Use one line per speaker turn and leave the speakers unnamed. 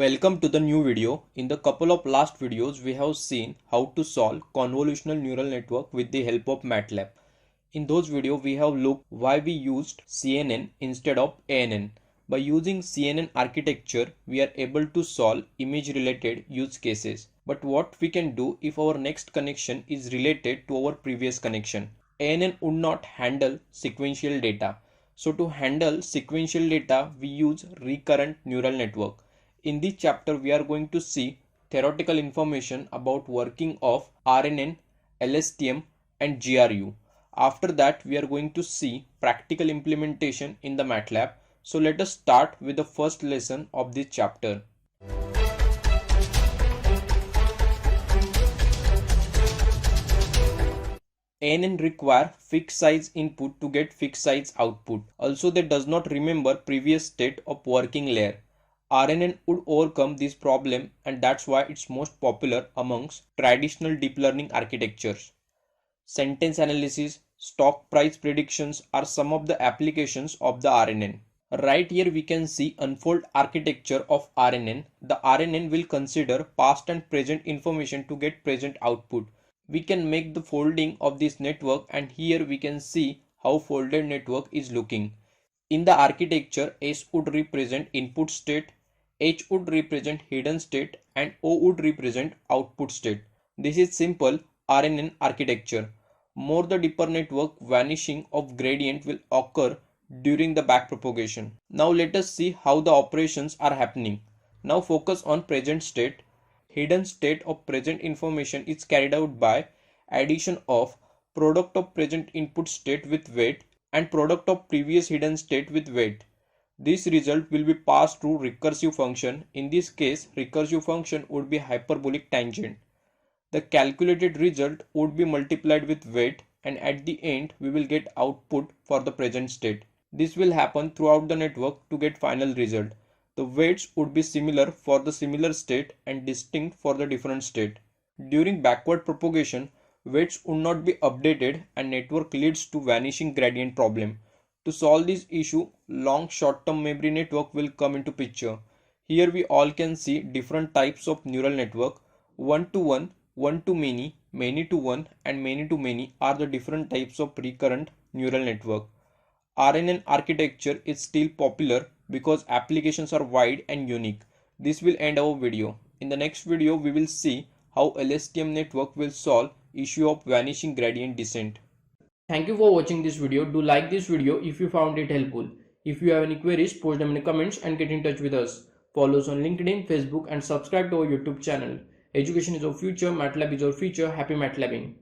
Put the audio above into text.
Welcome to the new video. In the couple of last videos, we have seen how to solve convolutional neural network with the help of MATLAB. In those videos, we have looked why we used CNN instead of ANN. By using CNN architecture, we are able to solve image related use cases. But what we can do if our next connection is related to our previous connection? ANN would not handle sequential data. So to handle sequential data, we use recurrent neural network. In this chapter, we are going to see theoretical information about working of RNN, LSTM and GRU. After that, we are going to see practical implementation in the MATLAB. So let us start with the first lesson of this chapter. ANN require fixed size input to get fixed size output. Also, they does not remember previous state of working layer. RNN would overcome this problem, and that's why it's most popular amongst traditional deep learning architectures. Sentence analysis, stock price predictions are some of the applications of the RNN. Right here we can see unfold architecture of RNN. The RNN will consider past and present information to get present output. We can make the folding of this network, and here we can see how folded network is looking. In the architecture, S would represent input state, H would represent hidden state and O would represent output state. This is simple RNN architecture. More the deeper network, vanishing of gradient will occur during the backpropagation. Now let us see how the operations are happening. Now focus on present state. Hidden state of present information is carried out by addition of product of present input state with weight and product of previous hidden state with weight. This result will be passed through recursive function. In this case, recursive function would be hyperbolic tangent. The calculated result would be multiplied with weight, and at the end we will get output for the present state. This will happen throughout the network to get final result. The weights would be similar for the similar state and distinct for the different state. During backward propagation, weights would not be updated and network leads to vanishing gradient problem. To solve this issue, long short-term memory network will come into picture. Here we all can see different types of neural network. One-to-one, one-to-many, many-to-one and many-to-many are the different types of recurrent neural network. RNN architecture is still popular because applications are wide and unique. This will end our video. In the next video, we will see how LSTM network will solve issue of vanishing gradient descent. Thank you for watching this video. Do like this video if you found it helpful. If you have any queries, post them in the comments and get in touch with us. Follow us on LinkedIn, Facebook and subscribe to our YouTube channel. Education is our future, MATLAB is our future. Happy MATLABing.